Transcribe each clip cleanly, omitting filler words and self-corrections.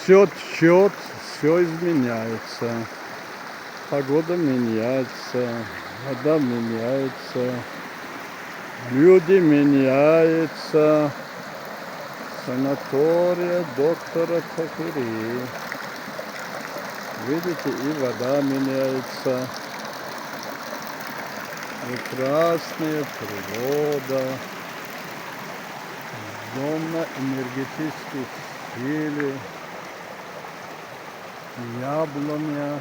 Все течет, все изменяется. Погода меняется, вода меняется, люди меняются. Санатория доктора Тахири. Видите, и вода меняется. Прекрасная природа. Зона энергетических сил. Яблоня.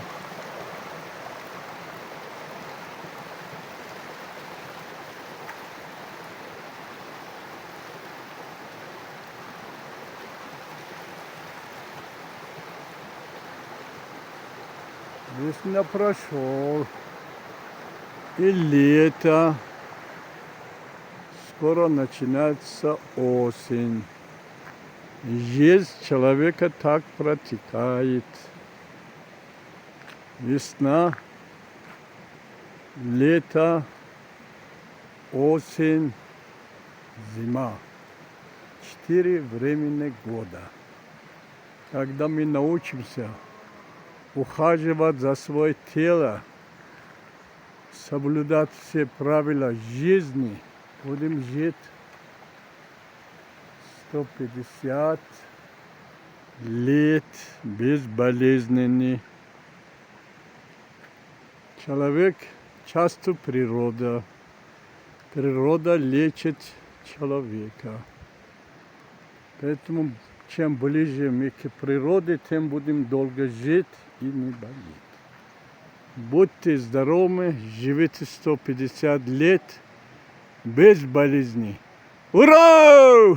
Весна прошел, и лето, скоро начинается осень. Жизнь человека так протекает. Весна, лето, осень, зима. 4 временных года. Когда мы научимся ухаживать за свое тело, соблюдать все правила жизни, будем жить 150 лет безболезненный. Человек часто природа. Природа лечит человека. Поэтому чем ближе мы к природе, тем будем долго жить и не болеть. Будьте здоровы, живите 150 лет без болезней. Ура!